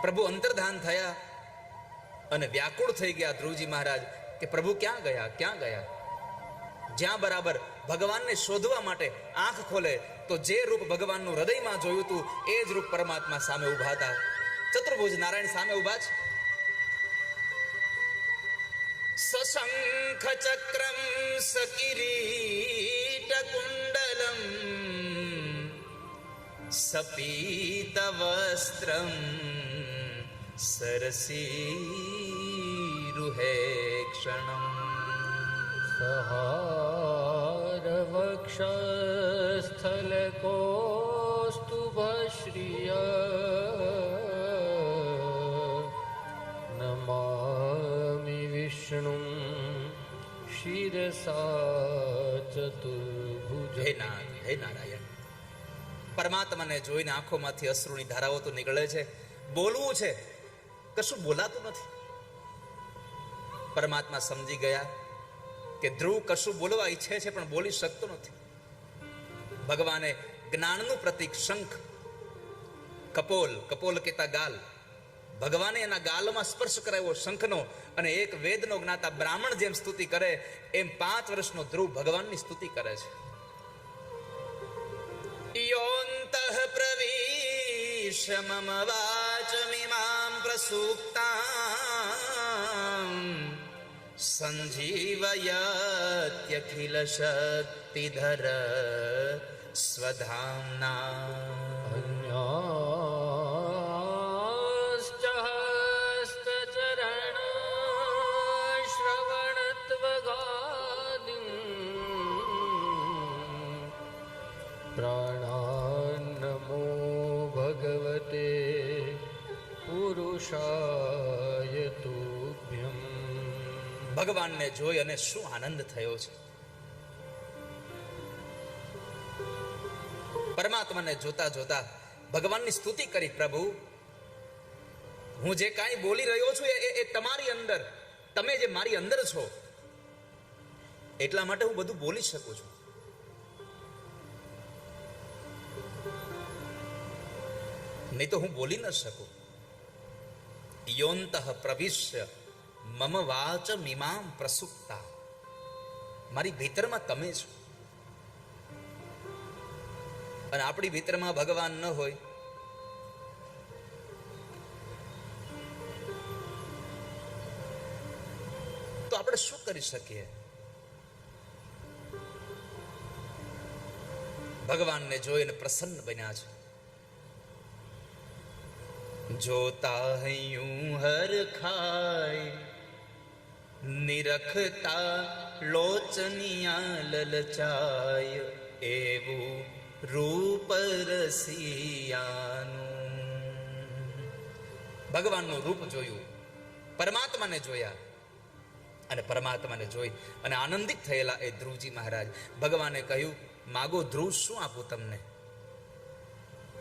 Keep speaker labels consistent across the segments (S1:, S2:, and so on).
S1: પ્રભુ અંતર્ધાન થયા અને વ્યાકુળ થઈ ગયા ધ્રુવજી મહારાજ કે પ્રભુ ક્યાં ગયા, ક્યાં ગયા? જ્યાં બરાબર ભગવાનને શોધવા માટે આંખ ખોલે તો જે રૂપ ભગવાનનું હૃદયમાં જોયું હતું એ જ રૂપ પરમાત્મા સામે ઉભા હતા. ચતુર્ભુજ નારાયણ સામે ઉભા છે. સશંખ ચક્રમ સકિરીટ કુંડલમ સપીત વસ્ત્રમ સરસીરુહે ક્ષણમ
S2: સહાર વક્ષસ્થલ કૌસ્તુભશ્રિય નમામિ વિષ્ણું શિરસા ચતુર્ભુજ.
S1: હે નાથ, હે નારાયણ, પરમાત્માને જોઈને આંખોમાંથી અશ્રુની ધારાઓ તો નીકળે છે. બોલવું છે, કશું બોલાતું નથી. પરમાત્મા સમજી ગયા કે ધ્રુવ કશું બોલવા ઈચ્છે છે પણ બોલી શકતો નથી. ભગવાને જ્ઞાનનું પ્રતીક શંખ, કપોલ, કપોલ કહેતા ગાલ, ભગવાને એના ગાલમાં સ્પર્શ કરાવ્યો શંખનો, અને એક વેદનો જ્ઞાતા બ્રાહ્મણ જેમ સ્તુતિ કરે એમ 5 વર્ષનો ધ્રુવ ભગવાનની સ્તુતિ કરે છે. યોંતઃ પ્રવિશ મમ વાચમિમાં પ્રસૂક્તાં સંજીવયત્યખિલ શક્તિધર સ્વધામ્ના.
S2: અન્યાશ્ચ હસ્તચરણ શ્રવણત્વગાદિં પ્રાણાન્નમો ભગવતે પુરુષાય તુભ્યં.
S1: ભગવાનને જોઈ અને શું આનંદ થયો છે. પરમાત્માને જોતા જોતા ભગવાનની સ્તુતિ કરી. પ્રભુ, હું જે કાંઈ બોલી રહ્યો છું એ તમારી અંદર, તમે જે મારી અંદર છો એટલા માટે હું બધું બોલી શકું છું. નહીં તો હું બોલી ન શકું. યોંતઃ પ્રવિશ્ય મમ વાચ મીમાં પ્રસુપ્તા. મારી ભીતરમાં તમે છો, અને આપણી ભીતરમાં ભગવાન ન હોય તો આપણે શું કરી શકીએ? ભગવાનને જોઈને પ્રસન્ન બન્યા છે. જોતા હૈયું હર ખાય નિરખતા લોચનિયા લલચાય એવું રૂપ રસિયાનું. ભગવાનનું રૂપ જોયું, પરમાત્માને જોયા, અને પરમાત્માને જોઈ અને આનંદિત થયેલા એ ધ્રુવજી મહારાજ ભગવાને કહ્યું, માગો ધ્રુવ, શું આપું તમને?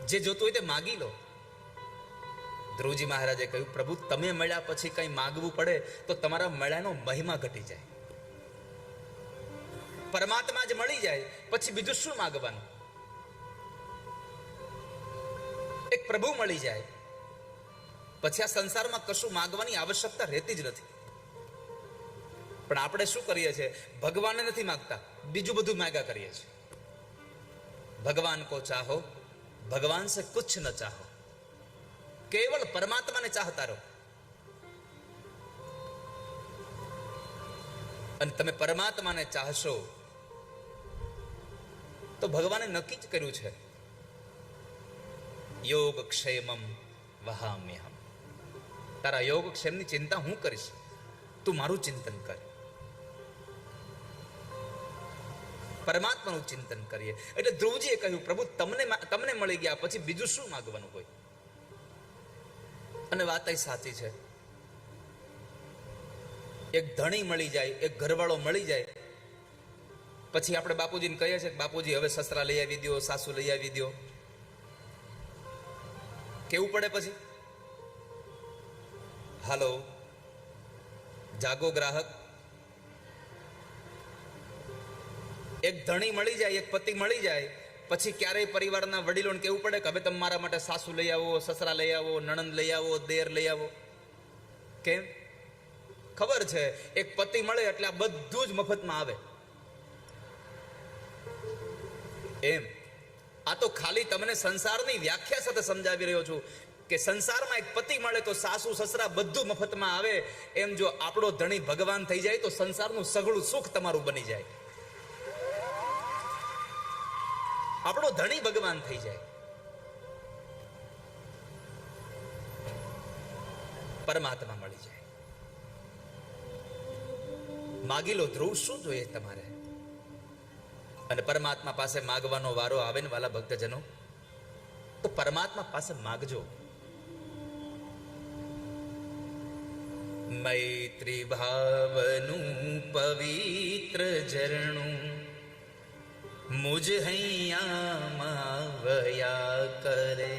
S1: જે જોતું હોય તે માગી લો. ધ્રુવજી મહારાજે કહ્યું, પ્રભુ, તમે મળ્યા પછી કંઈ માગવું પડે તો તમારા મળ્યાનો મહિમા ઘટી જાય. પરમાત્મા જ મળી જાય પછી બીજું શું માગવાનું? એક પ્રભુ મળી જાય પછી આ સંસારમાં કશું માગવાની આવશ્યકતા રહેતી જ નથી. પણ આપણે શું કરીએ છીએ? ભગવાનને નથી માગતા, બીજું બધું માગ્યા કરીએ છીએ. ભગવાન કો ચાહો, ભગવાન સે કુછ ન ચાહો. કેવળ પરમાત્માને ચાહતા રહો. અને તમે પરમાત્માને ચાહશો તો ભગવાને નક્કી જ કર્યું છે, યોગ ક્ષેમમ વહામ્યહમ. તારા યોગ ક્ષેમની ચિંતા હું કરીશ, તું મારું ચિંતન કર. પરમાત્માનું ચિંતન કરીએ. એટલે ધ્રુવજીએ કહ્યું, પ્રભુ, તમને મળી ગયા પછી બીજું શું માગવાનું હોય? અને વાત સાચી છે. એક ધણી મળી જાય, એક ઘરવાળો મળી જાય પછી આપણે બાપુજીને કહીએ છીએ, બાપુજી હવે સસરા લઈ આવી દો, સાસુ લઈ આવી દો. કેવું પડે પછી? હાલો, જાગો ગ્રાહક. એક ધણી મળી જાય, એક પતિ મળી જાય પછી ક્યારેય પરિવારના વડીલોને કહેવું પડે કે હવે તમે મારા માટે સાસુ લઈ આવો, સસરા લઈ આવો, નણંદ લઈ આવો, દેર લઈ આવો? કેમ? ખબર છે એક પતિ મળે એટલે આ બધું જ મફતમાં આવે. એમ આ તો ખાલી તમને સંસારની વ્યાખ્યા સાથે સમજાવી રહ્યો છું કે સંસારમાં એક પતિ મળે તો સાસુ સસરા બધું મફતમાં આવે. એમ જો આપણો ધણી ભગવાન થઈ જાય તો સંસારનું સઘળું સુખ તમારું બની જાય. આપણો ધણી ભગવાન થઈ જાય. પરમાત્મા મળી જાય. માગી લો ધ્રુવ, શું જોઈએ તમારે? અને પરમાત્મા પાસે માગવાનો વારો આવે ને વાલા ભક્તજનો, તો પરમાત્મા પાસે માગજો. મૈત્રી ભાવનું પવિત્ર ઝરણું મુજ હૈયામાં વયા કરે.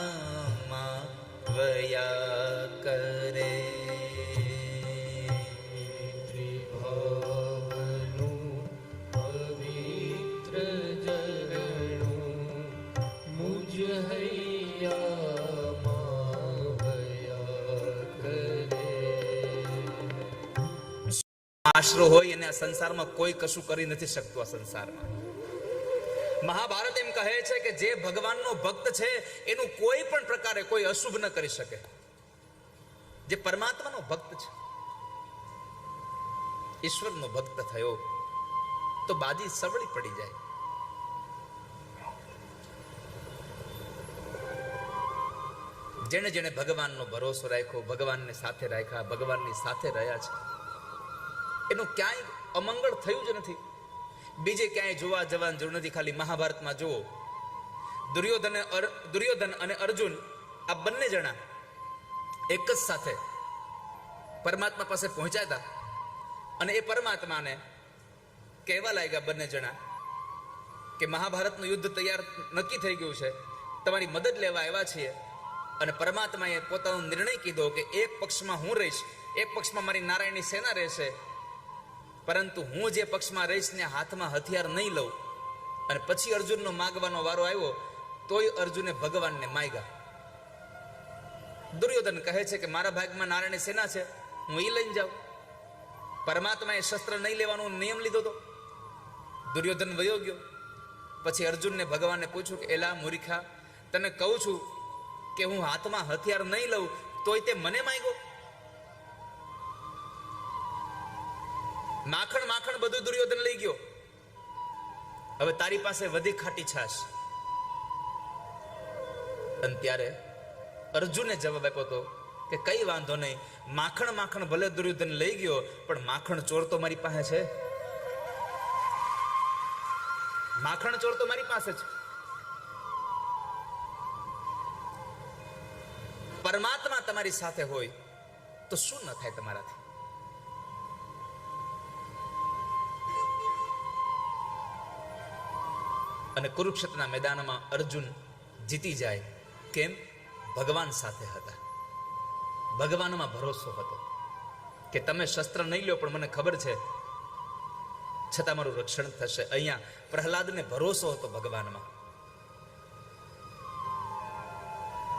S1: હૈયામાં વયા કરે.
S2: ત્રિભાવનું પવિત્ર ઝરણું મુજ હૈયામાં વયા કરે.
S1: આશરો હોય અને આ સંસારમાં કોઈ કશું કરી નથી શકતું. આ સંસારમાં મહાભારત એમ કહે છે કે જે ભગવાનનો ભક્ત છે એનું કોઈ પણ પ્રકારે કોઈ અશુભ ન કરી શકે. જે પરમાત્માનો ભક્ત છે, ઈશ્વરનો ભક્ત થયો તો બાજી સવળી પડી જાય. જેણે જેણે ભગવાનનો ભરોસો રાખ્યો, ભગવાનને સાથે રાખ્યા, ભગવાનની સાથે રહ્યા છે, એનું ક્યાંય અમંગળ થયું જ નથી. બીજે ક્યાંય જોવા જવાની જરૂર નથી. ખાલી મહાભારતમાં જુઓ, દુર્યોધન અને અર્જુન આ બંને જણા એક જ સાથે પરમાત્મા પાસે પહોંચ્યા હતા અને એ પરમાત્માને કહેવા લાગ્યા બંને જણા કે મહાભારતનું યુદ્ધ તૈયાર નક્કી થઈ ગયું છે, તમારી મદદ લેવા આવ્યા છીએ. અને પરમાત્માએ પોતાનો નિર્ણય કીધો કે એક પક્ષમાં હું રહીશ, એક પક્ષમાં મારી નારાયણની સેના રહેશે, પરંતુ હું જે પક્ષમાં રહીશ ને હાથમાં હથિયાર નહીં લઉં. અને પછી અર્જુનનો માગવાનો વારો આવ્યો તોય અર્જુને ભગવાનને માગ્યા. દુર્યોધન કહે છે કે મારા ભાગમાં નારાયણની સેના છે, હું એ લઈને જાઉં. પરમાત્માએ શસ્ત્ર નહીં લેવાનો નિયમ લીધો તો દુર્યોધન વયો ગયો. પછી અર્જુનને ભગવાનને પૂછ્યું કે એલા મૂર્ખા, તને કહું છું કે હું હાથમાં હથિયાર નહીં લઉં તોય તે મને માગ્યો. માખણ માખણ બધું દુર્યોધન લઈ ગયો. હવે તારી પાસે વધી ખાટી છાશ. અને ત્યારે અર્જુને જવાબ આપ્યો હતો કે કઈ વાંધો નહીં, માખણ માખણ ભલે દુર્યોધન લઈ ગયો પણ માખણ ચોર તો મારી પાસે છે. માખણ ચોર તો મારી પાસે છે. પરમાત્મા તમારી સાથે હોય તો શું ન થાય તમારાથી? અને કુરુક્ષેત્રના મેદાનમાં અર્જુન જીતી જાય. કેમ? ભગવાન સાથે હતા. ભગવાનમાં ભરોસો હતો કે તમે શસ્ત્ર નહીં લો પણ મને ખબર છે છતાં મારું રક્ષણ થશે. અહીંયા પ્રહલાદને ભરોસો હતો ભગવાનમાં.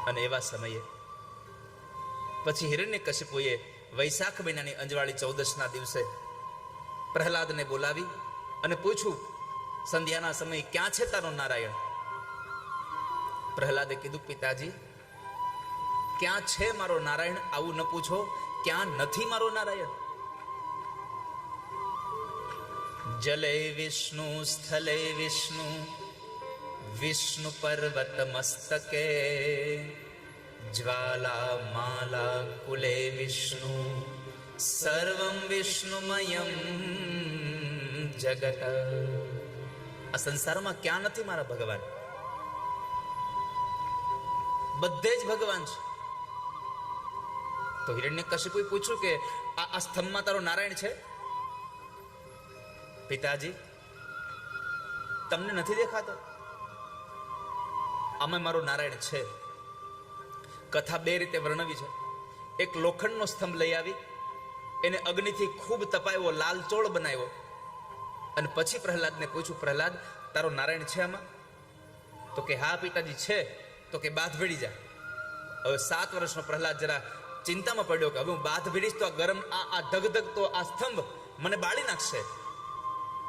S1: અને એવા સમયે પછી હિરણ્યકશિપુએ વૈશાખ મહિનાની અંજવાળી 14ના દિવસે પ્રહલાદને બોલાવી અને પૂછ્યું, સંધ્યાના સમય ક્યાં છે તારો નારાયણ? પ્રહલાદે કીધું, પિતાજી ક્યાં છે મારો નારાયણ? આવું ન પૂછો, ક્યાં નથી મારો નારાયણ? જલે વિષ્ણુ સ્થલે વિષ્ણુ વિષ્ણુ પર્વત મસ્તકે જ્વાલા માલા કુલે વિષ્ણુ સર્વમ વિષ્ણુમયમ જગત. આ સંસારમાં ક્યાં નથી મારા ભગવાન? બધે જ ભગવાન છે. તો હિરણ્યકશિપુએ પૂછ્યું કે આ સ્તંભમાં તારો નારાયણ છે? પિતાજી, તમને નથી દેખાતો? આમાં મારો નારાયણ છે. કથા બે રીતે વર્ણવી છે. એક લોખંડનો સ્તંભ લઈ આવી, એને અગ્નિથી ખૂબ તપાયો, લાલચોળ બનાવ્યો, અને પછી પ્રહલાદને પૂછ્યું, પ્રહલાદ, તારો નારાયણ છે આમાં? તો કે હા પિતાજી છે. તો કે બાથ ભીડી જા. હવે 7 વર્ષનો પ્રહલાદ જરા ચિંતામાં પડ્યો કે હવે હું બાથ ભીડીશ તો આ ગરમ આ ધગધગતો આ સ્તંભ મને બાળી નાખશે.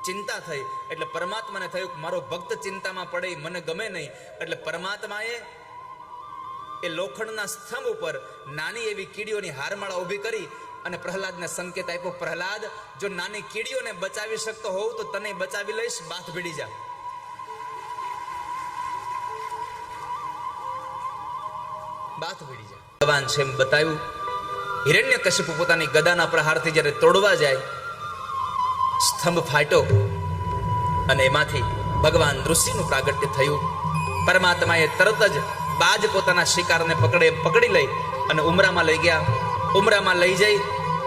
S1: ચિંતા થઈ. એટલે પરમાત્માને થયું કે મારો ભક્ત ચિંતામાં પડે મને ગમે નહીં. એટલે પરમાત્માએ એ લોખંડના સ્તંભ ઉપર નાની એવી કીડીઓની હારમાળા ઊભી કરી અને પ્રહલાદને સંકેત આપ્યો, પ્રહલાદ, જો નાની કીડીઓને બચાવી શકતો હોવ તો તને બચાવી લઈશ, બાથ ભીડી જા. બાથ ભીડી જા. ભગવાન છે એમ બતાવ્યું. હિરણ્યકશિપુ પોતાની ગદાના પ્રહારથી જ્યારે તોડવા જાય, સ્તંભ ફાટ્યો અને એમાંથી ભગવાન ઋષિનું પ્રાગટ્ય થયું. પરમાત્માએ તરત જ બાજ પોતાના શિકારને પકડી લઈ અને ઉમરામાં લઈ ગયા. ઉમરામાં લઈ જઈ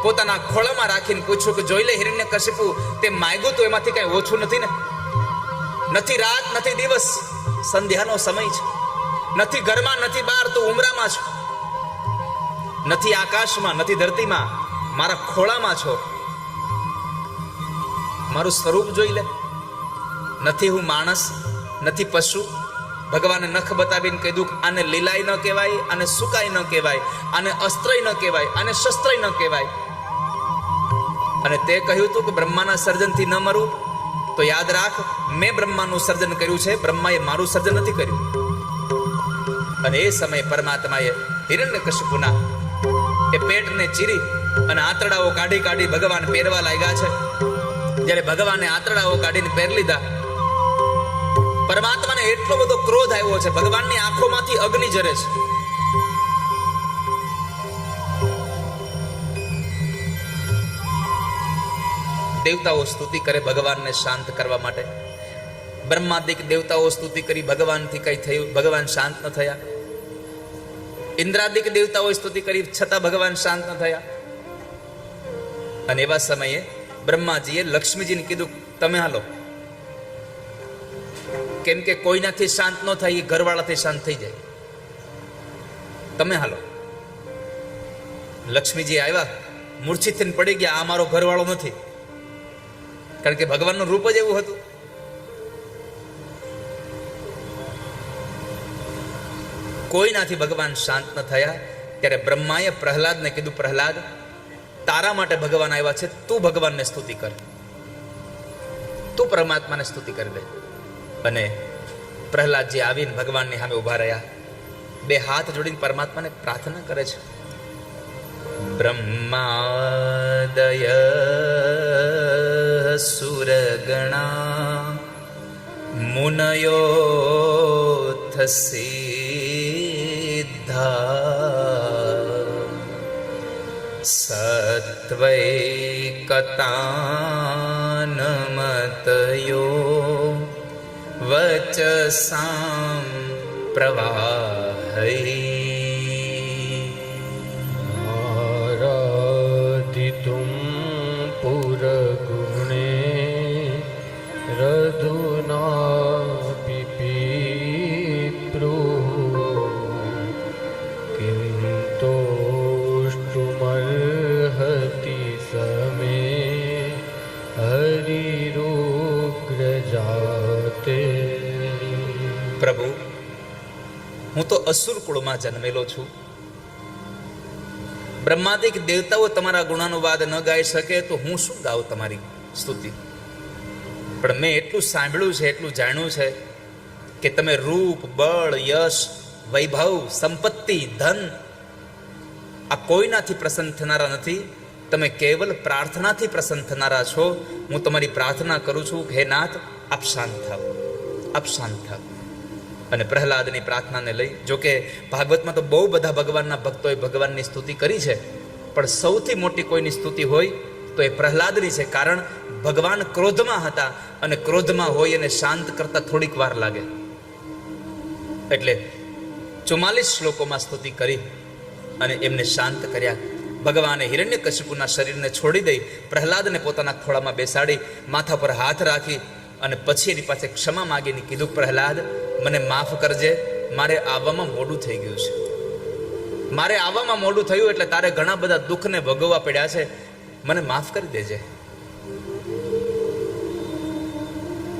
S1: પોતાના ખોળામાં રાખીને પૂછ્યું કે જોઈ લે હિરણ્યકશિપુ, તે માગ્યું તો એમાંથી કઈ ઓછું નથી ને? નથી રાત નથી દિવસ, સંધ્યાનો સમય છે. નથી ઘરમાં નથી બહાર, તો ઉમરામાં છો. નથી આકાશમાં નથી ધરતીમાં, મારા ખોળામાં છો. મારું સ્વરૂપ જોઈ લે. નથી હું માણસ, નથી પશુ. ભગવાને નખ બતાવીને કીધું આને લીલાય ન કહેવાય, આને સુકાય ન કહેવાય, આને અસ્ત્રય ન કહેવાય, આને શસ્ત્રય ન કહેવાય. અને તે કહ્યું હતું કે બ્રહ્માના સર્જનથી ન મરું, તો યાદ રાખ, મેં બ્રહ્માનું સર્જન કર્યું છે, બ્રહ્માએ મારું સર્જન નથી કર્યું. અને એ સમયે પરમાત્માએ હિરણ્યકશિપુના એ પેટને ચીરી અને આંતરડાઓ કાઢી કાઢી ભગવાન પહેરવા લાગ્યા છે. જ્યારે ભગવાને આંતરડાઓ કાઢીને પહેરી લીધા, પરમાત્માને એટલો બધો ક્રોધ આવ્યો છે, ભગવાનની આંખોમાંથી અગ્નિ જરે છે. દેવતાઓ સ્તુતિ કરે ભગવાનને શાંત કરવા માટે. બ્રહ્માદિક દેવતાઓ સ્તુતિ કરી, ભગવાનથી કઈ થયું, ભગવાન શાંત ન થયા. ઇન્દ્રાદિક દેવતાઓએ સ્તુતિ કરી, છતાં ભગવાન શાંત ન થયા. અને એવા સમયે બ્રહ્માજીએ લક્ષ્મીજીને કીધું, તમે હાલો, કેમ કે કોઈનાથી શાંત ન થાય, એ ઘરવાળાથી શાંત થઈ જાય. તમે હાલો. લક્ષ્મીજી આવ્યા, મૂર્છિત થઈને પડી ગયા, આ મારો ઘરવાળો નથી. કારણ કે ભગવાનનું રૂપ જ એવું હતું. કોઈનાથી ભગવાન શાંત ન થયા. ત્યારે બ્રહ્માએ પ્રહલાદને કીધું, પ્રહલાદ, તારા માટે ભગવાન આવ્યા છે, તું ભગવાનને સ્તુતિ કર, તું પરમાત્માને સ્તુતિ કરી દે. અને પ્રહલાદજી આવીને ભગવાનની સામે ઉભા રહ્યા, બે હાથ જોડીને પરમાત્માને પ્રાર્થના કરે છે. બ્રહ્માદય સુરગણા મુનયોથ સિદ્ધા સત્વૈકતાનમતયો વચસાં પ્રવાહૈ.
S2: આરાધિતું પુરગુણે રધુના પિપીપ્રો કિં તોષ્ટુમર્હતિ સમે હરિરુગ્રજાતે.
S1: પ્રભુ, હું તો અસુર કુળમાં જન્મેલો છું. બ્રહ્માદિક દેવતાઓ તમારા ગુણાનુવાદ ન ગાઈ શકે તો હું શું ગાઉં તમારી સ્તુતિ? પણ મેં એટલું સાંભળ્યું છે, એટલું જાણ્યું છે કે તમે રૂપ, બળ, યશ, વૈભવ, સંપત્તિ, ધન આ કોઈનાથી પ્રસન્ન થનારા નથી. તમે કેવલ પ્રાર્થનાથી પ્રસન્ન થનારા છો. હું તમારી પ્રાર્થના કરું છું, હે નાથ, આપ શાંત થાવ, આપ શાંત થાવ. અને પ્રહલાદની પ્રાર્થનાને લઈ, જોકે ભાગવતમાં તો બહુ બધા ભગવાનના ભક્તોએ ભગવાનની સ્તુતિ કરી છે, પણ સૌથી મોટી કોઈની સ્તુતિ હોય તો એ પ્રહલાદની છે. કારણ ભગવાન ક્રોધમાં હતા, અને ક્રોધમાં હોય એને શાંત કરતા થોડીક વાર લાગે. એટલે 44 શ્લોકોમાં સ્તુતિ કરી અને એમને શાંત કર્યા. ભગવાને હિરણ્યકશિપુના શરીરને છોડી દઈ પ્રહલાદને પોતાના ખોળામાં બેસાડી માથા પર હાથ રાખી અને પછી એની પાસે ક્ષમા માગીને કીધું, પ્રહલાદ મને માફ કરજે, મારે આવવામાં મોડું થઈ ગયું છે. મારે આવવામાં મોડું થયું એટલે તારે ઘણા બધા દુઃખને ભોગવવા પડ્યા છે, મને માફ કરી દેજે.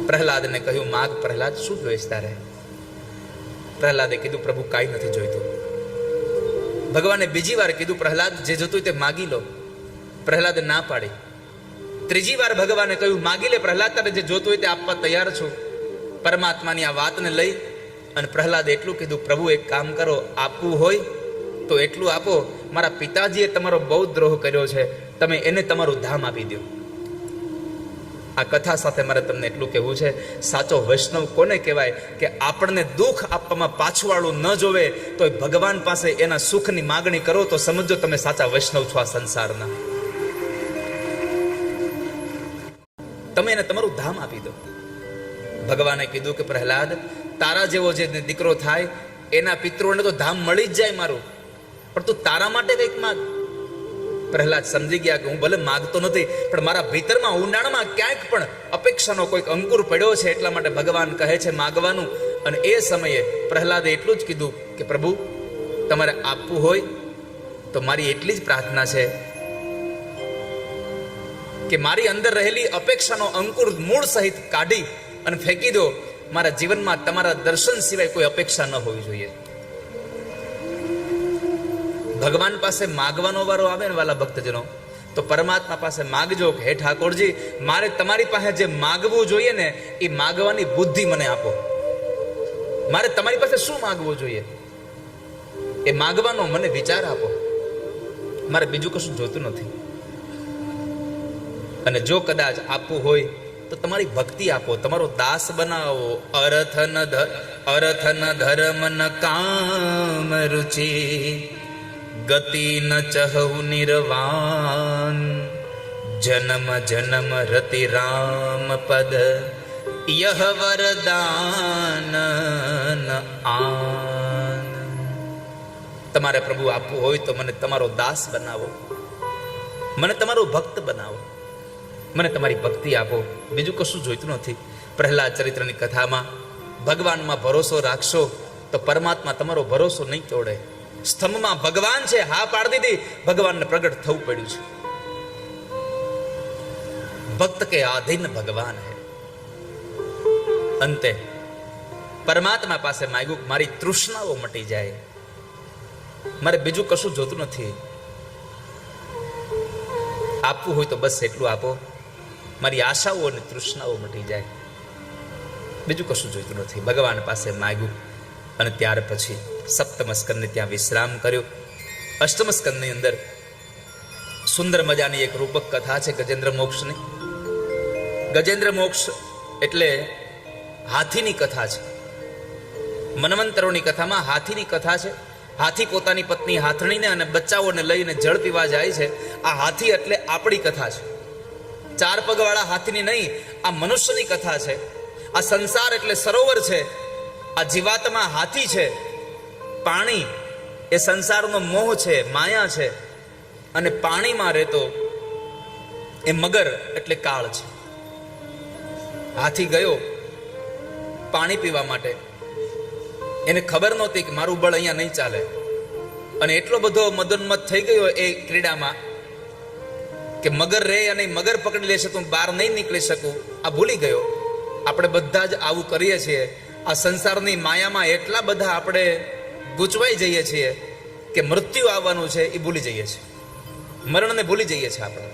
S1: પ્રહલાદને કહ્યું, માગ પ્રહલાદ, શું જોઈશ તારે? પ્રહલાદે કીધું, પ્રભુ કાંઈ નથી જોઈતું. ભગવાને બીજી વાર કીધું, પ્રહલાદ જે જોતું તે માગી લો. પ્રહલાદે ના પાડી. ત્રીજી વાર ભગવાને કહ્યું, માગી લે પ્રહલાદ, તારે જે જોતું હોય તે આપવા તૈયાર છું. પરમાત્માની આ વાતને લઈ અને પ્રહલાદે એટલું કીધું, પ્રભુ એક કામ કરો, આપવું હોય તો એટલું આપો, મારા પિતાજીએ તમારો બહુ દ્રોહ કર્યો છે, તમે એને તમારું ધામ આપી દો. આ કથા સાથે મારે તમને એટલું કહેવું છે, સાચો વૈષ્ણવ કોને કહેવાય કે આપણને દુઃખ આપવામાં પાછુવાળું ન જોવે તો ભગવાન પાસે એના સુખની માગણી કરો તો સમજો તમે સાચા વૈષ્ણવ છો આ સંસારના. તમે એને તમારું ધામ આપી દો. ભગવાને કીધું કે પ્રહલાદ, તારા જેવો જે દીકરો થાય એના પિતૃઓને તો ધામ મળી જ જાય મારું, પણ તું તારા માટે કંઈક માગ. પ્રહલાદ સમજી ગયા કે હું ભલે માગતો નથી, પણ મારા ભીતરમાં ઊંડાણમાં ક્યાંક પણ અપેક્ષાનો કોઈક અંકુર પડ્યો છે, એટલા માટે ભગવાન કહે છે માગવાનું. અને એ સમયે પ્રહલાદે એટલું જ કીધું કે પ્રભુ તમારે આપવું હોય તો મારી એટલી જ પ્રાર્થના છે કે મારી અંદર રહેલી અપેક્ષાનો અંકુર મૂળ સહિત કાઢી અને ફેંકી દો. મારા જીવનમાં તમારા દર્શન સિવાય કોઈ અપેક્ષા ન હોવી જોઈએ. ભગવાન પાસે માગવાનો વારો આવે ને વાલા ભક્તજનો, તો પરમાત્મા પાસે માગજો કે હે ઠાકોરજી, મારે તમારી પાસે જે માગવું જોઈએ ને એ માગવાની બુદ્ધિ મને આપો. મારે તમારી પાસે શું માગવું જોઈએ એ માગવાનો મને વિચાર આપો. મારે બીજું કશું જોતું નથી. અને જો કદાચ આપવું હોય તો તમારી ભક્તિ આપો, તમારો દાસ બનાવો. અર્થ ન ધર્મ ન કામ રુચિ ગતિ ન ચહુ નિર્વાણ જન્મ જન્મ રતિ રામ પદ યહ વરદાન આન. તમારે પ્રભુ આપવું હોય તો મને તમારો દાસ બનાવો, મને તમારો ભક્ત બનાવો, મને તમારી ભક્તિ આપો. બીજું કશું જોઈતું નથી. પ્રહલાદ ચરિત્રની કથામાં ભગવાનમાં ભરોસો રાખશો તો પરમાત્મા તમારો ભરોસો નહીં તોડે. સ્તંભમાં ભગવાન છે, હા પાડી દીધી, ભગવાનને પ્રગટ થવું પડ્યું છે. ભક્ત કે આધીન ભગવાન હે. અંતે પરમાત્મા પાસે માંગ્યું, મારી તૃષ્ણાઓ મટી જાય, મારે બીજું કશું જોતું નથી. આપવું હોય તો બસ એટલું આપો, મારી આશાઓ અને તૃષ્ણાઓ મટી જાય, બીજું કશું જોઈતું નથી. ભગવાન પાસે માંગ્યું અને ત્યાર પછી સપ્તમ સ્કંદને ત્યાં વિશ્રામ કર્યો. અષ્ટમ સ્કંદની અંદર સુંદર મજાની એક રૂપક કથા છે ગજેન્દ્ર મોક્ષની. ગજેન્દ્ર મોક્ષ એટલે હાથીની કથા છે. મન્વંતરોની કથામાં હાથીની કથા છે. હાથી પોતાની પત્ની હાથણીને અને બચ્ચાઓને લઈને જળ પીવા જાય છે. આ હાથી એટલે આપણી કથા છે. 4 પગવાળા હાથીની નહીં, આ મનુષ્યની કથા છે. આ સંસાર એટલે સરોવર છે. આ જીવાત્મા હાથી છે. પાણી એ સંસારનો મોહ છે, માયા છે. અને પાણીમાં રહેતો એ મગર એટલે કાળ છે. હાથી ગયો પાણી પીવા માટે. એને ખબર નહોતી કે મારું બળ અહીંયા નહીં ચાલે, અને એટલો બધો મદોન્મત થઈ ગયો એ ક્રીડામાં કે મગર રે અને મગર પકડી લેશે તો બહાર નહીં નીકળી શકું, આ ભૂલી ગયો. આપણે બધા જ આવું કરીએ છીએ. આ સંસારની માયામાં એટલા બધા આપણે ગૂંચવાઈ જઈએ છીએ કે મૃત્યુ આવવાનું છે એ ભૂલી જઈએ છીએ, મરણને ભૂલી જઈએ છીએ આપણે.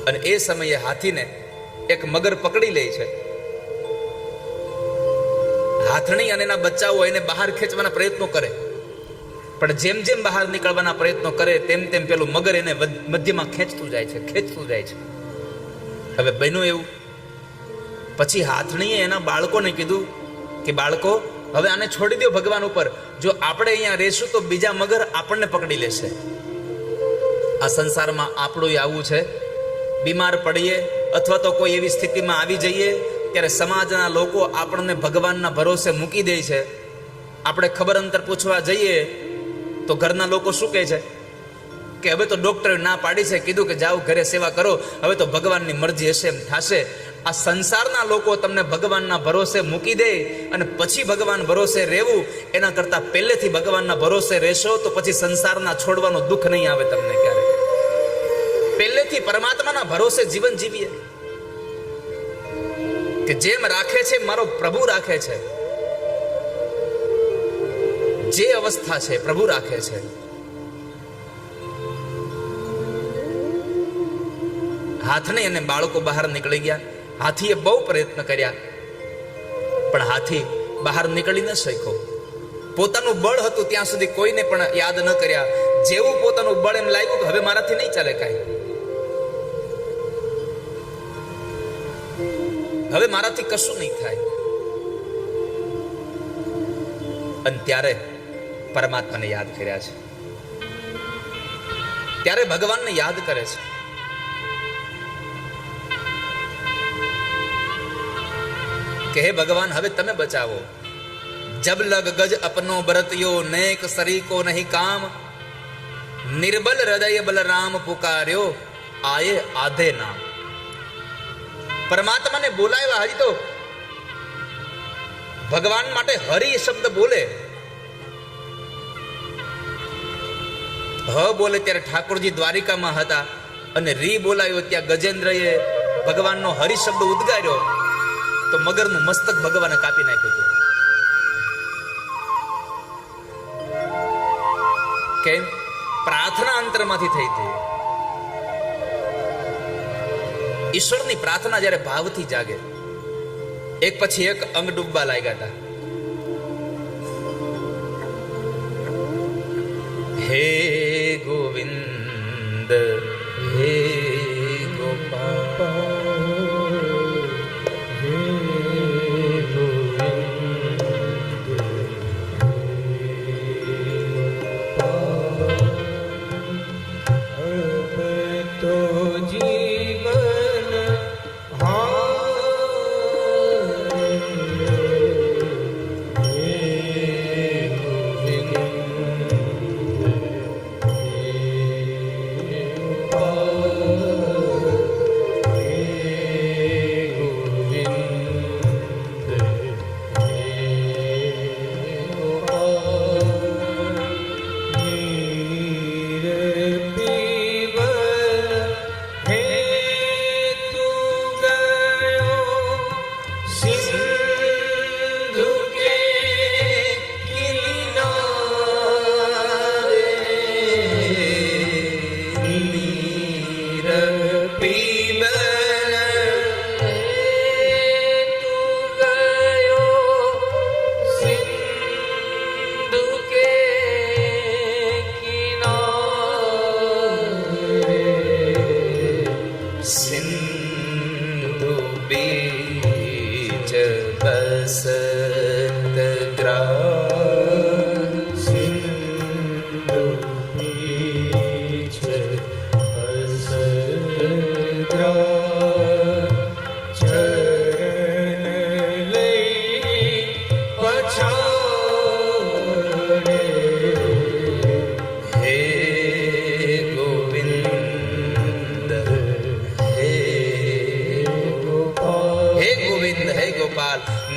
S1: અને એ સમયે હાથીને એક મગર પકડી લે છે. હાથણી અને એના બચ્ચાઓ એને બહાર ખેંચવાના પ્રયત્નો કરે, પણ જેમ જેમ બહાર નીકળવાના પ્રયત્નો કરે તેમ તેમ પેલું મગર એને મધ્યમાં ખેંચતું જાય છે. હવે બન્યું એવું, પછી હાથણીએ એના બાળકોને કીધું કે બાળકો, હવે આને છોડી દો ભગવાન ઉપર. જો આપણે અહીંયા રહેશું તો બીજા મગર આપણને પકડી લેશે. આ સંસારમાં આપણું આવું છે. બીમાર પડીએ અથવા તો કોઈ એવી સ્થિતિમાં આવી જઈએ ત્યારે સમાજના લોકો આપણને ભગવાનના ભરોસે મૂકી દે છે. આપણે ખબર અંતર પૂછવા જઈએ તો ઘરના લોકો શું કહે છે કે હવે તો ડોક્ટરે ના પાડી છે, કીધું કે જાઓ ઘરે સેવા કરો, હવે તો ભગવાનની મરજી હશે એમ થશે. આ સંસારના લોકો તમને ભગવાનના ભરોસે મૂકી દે અને પછી ભગવાન ભરોસે રહેવું, એના કરતાં પહેલેથી ભગવાનના ભરોસે રહેશો તો પછી સંસારના છોડવાનું દુઃખ નહીં આવે તમને ક્યારે. પહેલેથી પરમાત્માના ભરોસે જીવન જીવીએ કે જેમ રાખે છે મારો પ્રભુ રાખે છે, જે અવસ્થા છે પ્રભુ રાખે છે. હાથને અને બાળકો બહાર નીકળી ગયા. હાથીએ બહુ પ્રયત્ન કર્યા પણ હાથી બહાર નીકળી ન શક્યો. પોતાનું બળ હતું ત્યાં સુધી કોઈને પણ યાદ ન કર્યા. જેવું પોતાનું બળ એમ લાગ્યું કે હવે મારાથી નહીં ચાલે કાંઈ, હવે મારાથી કશું નહીં થાય. અને ત્યારે પરમાત્માને યાદ કર્યા છે, ત્યારે ભગવાનને યાદ કરે છે. કે હે ભગવાન હવે તમે બચાવો. જબ લગ ગજ અપનો બરતિયો નેક સરીકો નહીં કામ, નિર્બલ હૃદય બલરામ પુકાર્યો આયે આધે નામ. પરમાત્માને બોલાવ્યા. હજી તો ભગવાન માટે હરિ શબ્દ બોલે, હ બોલે ત્યારે ઠાકોરજી દ્વારિકામાં હતા અને રી બોલાયો ત્યાં ગજેન્દ્રએ ભગવાનનો હરિ શબ્દ ઉદ્ગાર્યો તો મગરનું મસ્તક ભગવાને કાપી નાખ્યું હતું. કેમ? પ્રાર્થના અંતરમાંથી થઈ હતી. ઈશ્વરની પ્રાર્થના જ્યારે ભાવથી જાગે, એક પછી એક અંગ ડૂબવા લાગ્યા હતા. હે ગોવિંદ હે ગોપાલ હે ગોવિંદ
S2: अब तो जीवन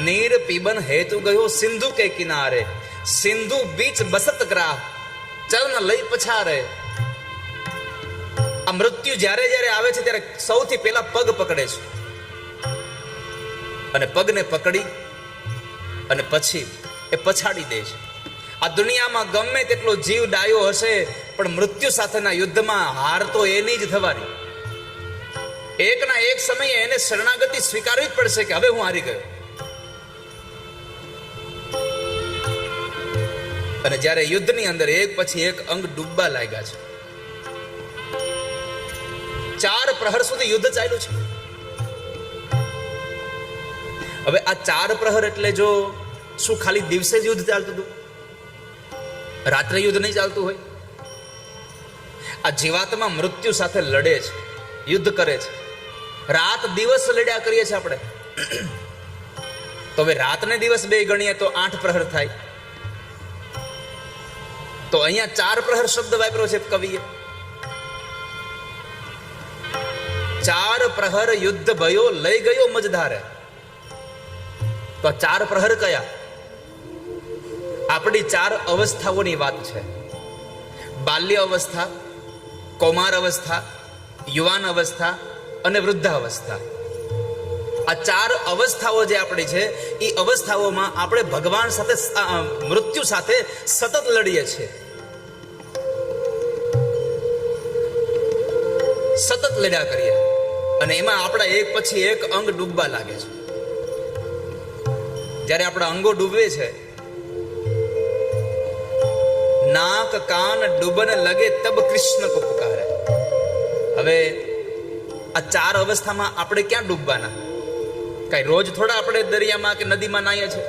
S1: નીર પીબન હેતુ ગયો સિંધુ કે કિનારે, સિંધુ બીચ બસત ગ્રાહ ચરણ લઈ પછારે. આ મૃત્યુ જ્યારે જ્યારે આવે છે ત્યારે સૌથી પહેલા પગ પકડે છે અને પગને પકડી અને પછી એ પછાડી દે છે. આ દુનિયામાં ગમે તેટલો જીવ ડાયો હશે પણ મૃત્યુ સાથેના યુદ્ધમાં હાર તો એની જ થવાની. એકના એક સમયે એને શરણાગતિ સ્વીકારવી જ પડશે કે હવે હું હારી ગયો. અને જ્યારે યુદ્ધની અંદર એક પછી એક અંગ ડૂબવા લાગ્યા છે, 4 પ્રહર સુધી યુદ્ધ ચાલ્યું છે. હવે આ 4 પ્રહર એટલે જો શું ખાલી દિવસે જ યુદ્ધ ચાલતું હતું? રાત્રે યુદ્ધ નહીં ચાલતું હોય? આ જીવાત્મા મૃત્યુ સાથે લડે છે, યુદ્ધ કરે છે. રાત દિવસ લડ્યા કરીએ છીએ આપણે. તો હવે રાત ને દિવસ બે ગણીએ તો 8 પ્રહર થાય. તો અહીંયા 4 પ્રહર શબ્દ વાપર્યો છે કવિએ. 4 પ્રહર યુદ્ધ ભયો લઈ ગયો મજધારે. તો આ 4 પ્રહર કયા? આપણી 4 અવસ્થાઓની વાત છે. બાલ્ય અવસ્થા, કૌમાર અવસ્થા, યુવાન અવસ્થા અને વૃદ્ધાવસ્થા. આ 4 અવસ્થાઓ જે આપણી છે એ અવસ્થાઓમાં આપણે ભગવાન સાથે, મૃત્યુ સાથે સતત લડીએ છીએ. સતત લડ્યા કરીએ અને એમાં આપણા એક પછી એક અંગ ડૂબવા લાગે છે. જ્યારે આપણા અંગો ડૂબે છે, નાક કાન ડૂબને લગે તબ કૃષ્ણ કો પુકારે. હવે આ 4 અવસ્થામાં આપણે ક્યાં ડૂબવાના? કઈ રોજ થોડા આપણે દરિયામાં કે નદીમાં નાહીએ છીએ.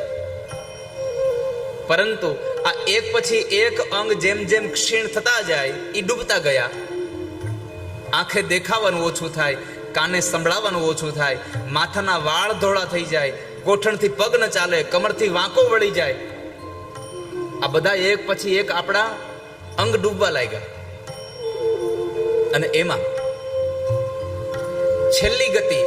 S1: પરંતુ આ એક પછી એક અંગ જેમ જેમ ક્ષીણ થતા જાય એ ડૂબતા ગયા. આંખે દેખાવાનું ઓછું થાય, કાને સંભળાવાનું ઓછું થાય, માથાના વાળ ધોળા થઈ જાય, ગોઠણથી પગ ન ચાલે, કમરથી વાંકો વળી જાય. આ બધા એક પછી એક આપણા અંગ ડૂબવા લાગ્યા. અને એમાં છેલ્લી ગતિ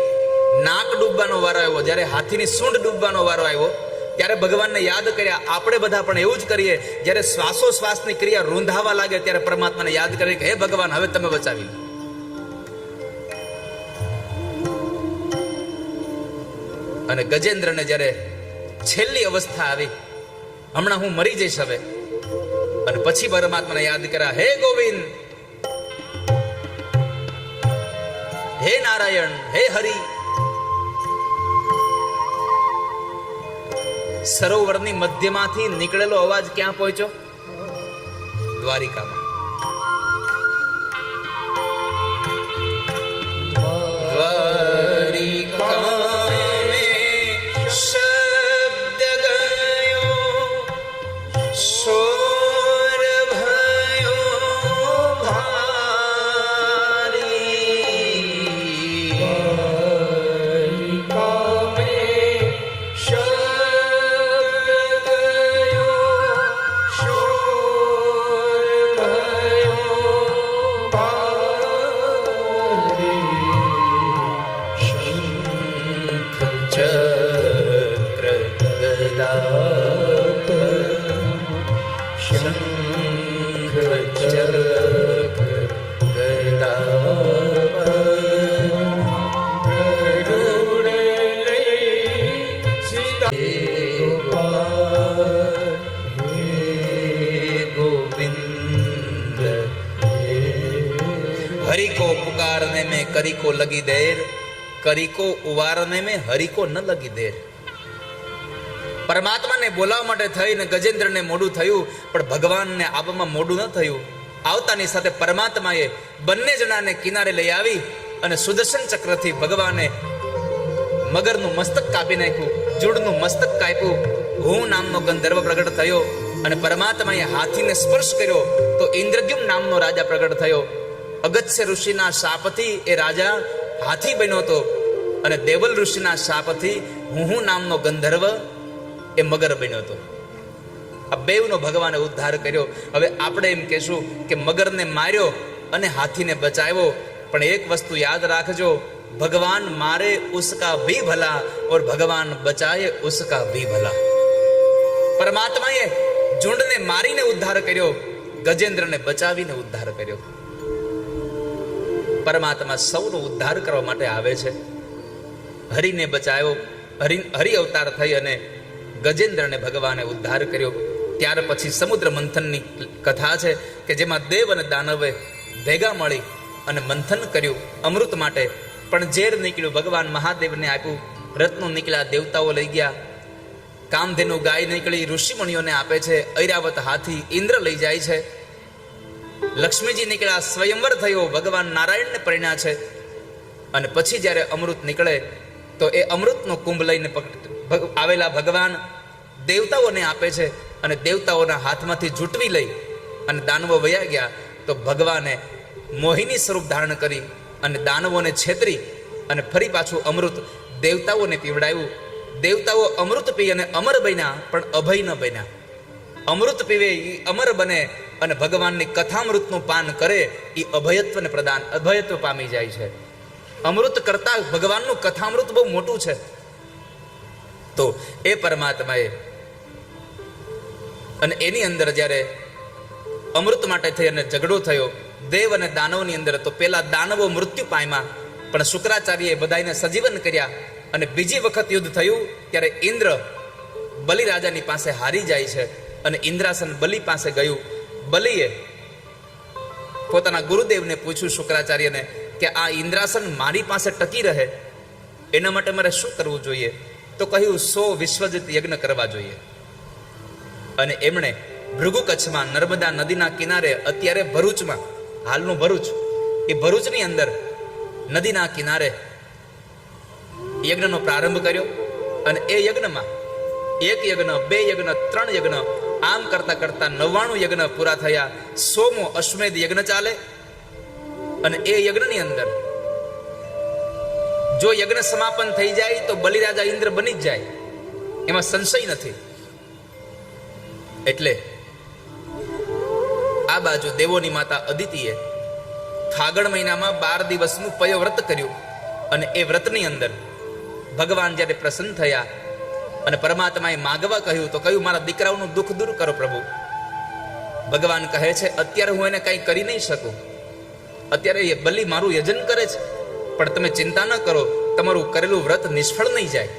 S1: નાક ડૂબવાનો વારો આવ્યો. જ્યારે હાથીની સૂંઢ ડૂબવાનો વારો આવ્યો ત્યારે ભગવાનને યાદ કર્યા. આપણે બધા પણ એવું જ કરીએ. જ્યારે શ્વાસોશ્વાસની ક્રિયા રૂંધાવા લાગે ત્યારે પરમાત્માને યાદ કરીએ કે હે ભગવાન, હવે તમે બચાવી લો. અને ગજેન્દ્રને જ્યારે છેલ્લી અવસ્થા આવી, હમણાં હું મરી જઈશ હવે, અને પછી પરમાત્માને યાદ કર્યા, હે ગોવિંદ, હે નારાયણ, હે હરિ. સરોવરની મધ્યમાંથી નીકળેલો અવાજ ક્યાં પહોંચ્યો? દ્વારિકામાં. દ્વારિકા हरि को पुकारने में करी को लगी देर, करी को उवारने में हरि को न लगी देर. પરમાત્માને બોલાવવા માટે થઈને ગજેન્દ્રને મોડું થયું, પણ ભગવાનને આવવામાં મોડું ન થયું. આવતાની સાથે પરમાત્માએ બંને જણાને કિનારે લઈ આવી અને સુદર્શન ચક્રથી ભગવાને મગરનું મસ્તક કાપી નાખ્યું, જુડનું મસ્તક કાપ્યું. હું નામનો ગંધર્વ પ્રગટ થયો અને પરમાત્માએ હાથીને સ્પર્શ કર્યો તો ઇન્દ્રદ્યુમ્ન નામનો રાજા પ્રગટ થયો. અગત્ય ઋષિના શાપથી એ રાજા હાથી બન્યો હતો અને દેવલ ઋષિના શાપથી હું નામનો ગંધર્વ એ મગર બન્યો હતો. આ બેવનો ભગવાને ઉદ્ધાર કર્યો. હવે આપણે એમ કહેશું કે મગરને માર્યો અને હાથીને બચાવ્યો, પણ એક વસ્તુ યાદ રાખજો, ભગવાન મારે ઉસકા ભી ભલા ઓર ભગવાન બચાએ ઉસકા ભી ભલા. પરમાત્માએ ઝુંડને મારીને ઉદ્ધાર કર્યો, ગજેન્દ્રને બચાવીને ઉદ્ધાર કર્યો. પરમાત્મા સૌનો ઉદ્ધાર કરવા માટે આવે છે. હરિને બચાવ્યો, હરિ અવતાર થઈ અને ગજેન્દ્રને ભગવાને ઉદ્ધાર કર્યો. ત્યાર પછી સમુદ્ર મંથનની કથા છે કે જેમાં દેવ અને દાનવે ભેગા મળી અને મંથન કર્યું અમૃત માટે. પણ ઝેર નીકળ્યું, ભગવાન મહાદેવને આપ્યું. રત્નો નીકળ્યા, દેવતાઓ લઈ ગયા. કામધેનુ ગાય નીકળી, ઋષિમુનિઓને આપે છે. ઐરાવત હાથી ઇન્દ્ર લઈ જાય છે. લક્ષ્મીજી નીકળ્યા, સ્વયંવર થયો, ભગવાન નારાયણને પરિણ્યા છે. અને પછી જ્યારે અમૃત નીકળે તો એ અમૃતનો કુંભ લઈને આવેલા ભગવાન દેવતાઓને આપે છે અને દેવતાઓના હાથમાંથી ઝૂંટવી લઈ અને દાનવો વયા ગયા. તો ભગવાને મોહિની સ્વરૂપ ધારણ કરી અને દાનવોને છેતરી અને ફરી પાછું અમૃત દેવતાઓને પીવડાવ્યું. દેવતાઓ અમૃત પી અને અમર બન્યા, પણ અભય ન બન્યા. અમૃત પીવે એ અમર બને અને ભગવાનની કથામૃતનું પાન કરે એ અભયત્વને પ્રદાન અભયત્વ પામી જાય છે. અમૃત કરતા ભગવાનનું કથામૃત બહુ મોટું છે. તો એ પરમાત્માએ અને એની અંદર જ્યારે અમૃત માટે થઈ અને ઝઘડો થયો દેવ અને દાનવની અંદર, તો પેલા દાનવો મૃત્યુ પામ્યા, પણ શુક્રાચાર્યએ બધાને સજીવન કર્યા. અને બીજી વખત યુદ્ધ થયું ત્યારે ઇન્દ્ર બલિરાજાની પાસે હારી જાય છે અને ઇન્દ્રાસન બલિ પાસે ગયું. બલિએ પોતાના ગુરુદેવને પૂછ્યું શુક્રાચાર્યને કે આ ઇન્દ્રાસન મારી પાસે ટકી રહે એના માટે મારે શું કરવું જોઈએ? તો કહ્યું 100 વિશ્વજિત યજ્ઞ કરવા જોઈએ. અને એમણે ભૃગુ કચ્છમાં નર્મદા નદીના કિનારે, અત્યારે ભરૂચમાં, હાલનું ભરૂચ, એ ભરૂચની અંદર નદીના કિનારે યજ્ઞનો પ્રારંભ કર્યો. અને એ યજ્ઞમાં 1 યજ્ઞ, 2 યજ્ઞ, 3 યજ્ઞ, આમ કરતા કરતા 99 યજ્ઞ પૂરા થયા. 100મો અશ્વમેધ યજ્ઞ ચાલે. અને એ યજ્ઞની અંદર જો યજ્ઞ સમાપન થઈ જાય તો બલિરાજા ઇન્દ્ર બની જ જાય, એમાં સંશય નથી. એટલે આ બાજુ દેવોની માતા અદિતિએ ફાગણ મહિનામાં 12 દિવસનું પયવ્રત કર્યું. અને એ વ્રતની અંદર ભગવાન જ્યારે પ્રસન્ન થયા અને પરમાત્માએ માગવા કહ્યું તો કહ્યું મારા દીકરાઓનું દુઃખ દૂર કરો પ્રભુ. ભગવાન કહે છે અત્યારે હું એને કંઈ કરી નહીં શકું, અત્યારે એ બલિ મારું યજન કરે છે, પણ તમે ચિંતા ન કરો, તમારું કરેલું વ્રત નિષ્ફળ નહીં જાય.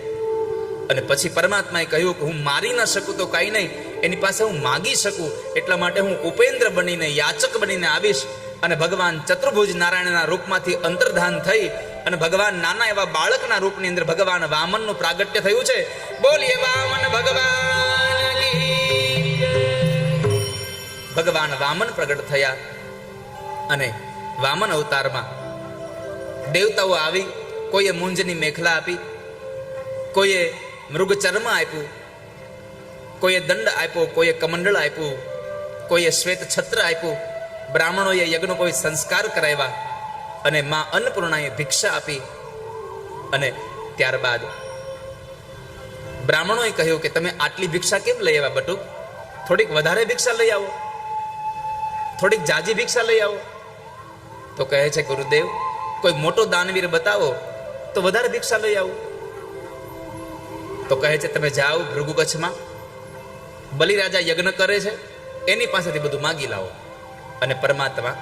S1: અને પછી પરમાત્માએ કહ્યું કે હું મારી ન શકું તો કાંઈ નહીં, એની પાસે હું માગી શકું, એટલા માટે હું ઉપેન્દ્ર બનીને યાચક બનીને આવીશ. અને ભગવાન ચતુર્ભુજ નારાયણના રૂપમાંથી અંતર્ધાન થઈ અને ભગવાન નાના એવા બાળકના રૂપની અંદર ભગવાન વામનનું પ્રાગટ્ય થયું છે. બોલીએ વામન ભગવાન કી જય. ભગવાન વામન પ્રગટ થયા અને વામન અવતારમાં દેવતાઓ આવી, કોઈએ મૂંજની મેખલા આપી, કોઈએ મૃગચર્મ આપ્યું, કોઈએ દંડ આપ્યો, કોઈએ કમંડળ આપ્યું, કોઈએ શ્વેત છત્ર આપ્યું. બ્રાહ્મણોએ યજ્ઞનો કોઈ સંસ્કાર કરાવ્યા અને માં અન્નપૂર્ણાએ ભિક્ષા આપી. અને ત્યારબાદ બ્રાહ્મણોએ કહ્યું કે તમે આટલી ભિક્ષા કેમ લઈ આવ્યા બટુક? થોડીક વધારે ભિક્ષા લઈ આવો, થોડીક જાજી ભિક્ષા લઈ આવો. તો કહે છે ગુરુદેવ કોઈ મોટો દાનવીર બતાવો તો વધારે ભિક્ષા લઈ આવો. તો કહે છે તમે જાઓ ભૃગુ કચ્છમાં, બલિરાજા યજ્ઞ કરે છે એની પાસેથી બધું માગી લાવો. અને પરમાત્મા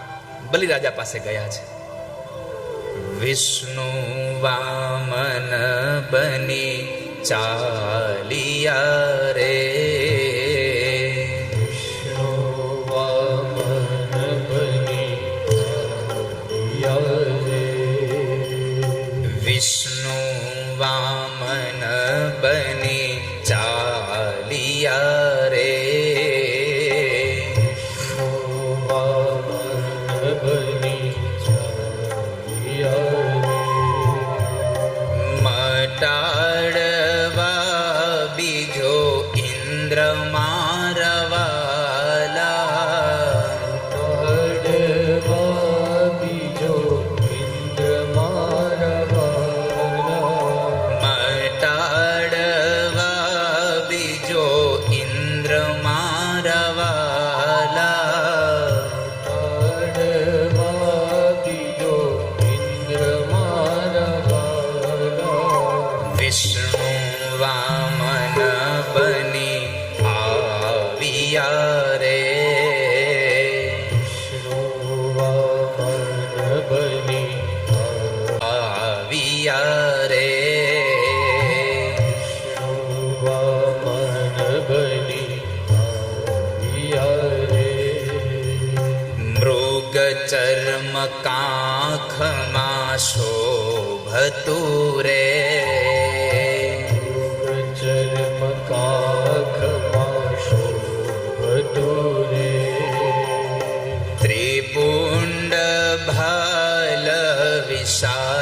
S1: બલિરાજા પાસે ગયા છે. વિષ્ણુ વામન બની ચાલિયા રે,
S2: વિષ્ણુ વામન બની ચાલિયા રે,
S1: વિષ્ણુ વામન બની ચાલિયા રે, મટાડવા બીજો ઇન્દ્ર મારવાલા,
S2: મટાડવા બીજો ઇન્દ્ર મારવાલા,
S1: મટાડવા બીજો ઇન્દ્ર મારવાલા,
S2: મટાડવા બીજો ઇન્દ્ર મારવાલા,
S1: વિષ્ણુ વામન બની આવ્યા રે,
S2: વિષ્ણુ વામન બની
S1: આવ્યા રે,
S2: વિષ્ણુ વામન બની આવ્યા રે,
S1: મૃગ ચર્મ કાંખમાં શોભતું રે,
S2: ચર્મ કાખમાં શોભતું રે,
S1: ત્રિપુંડ ભાલ વિશાળ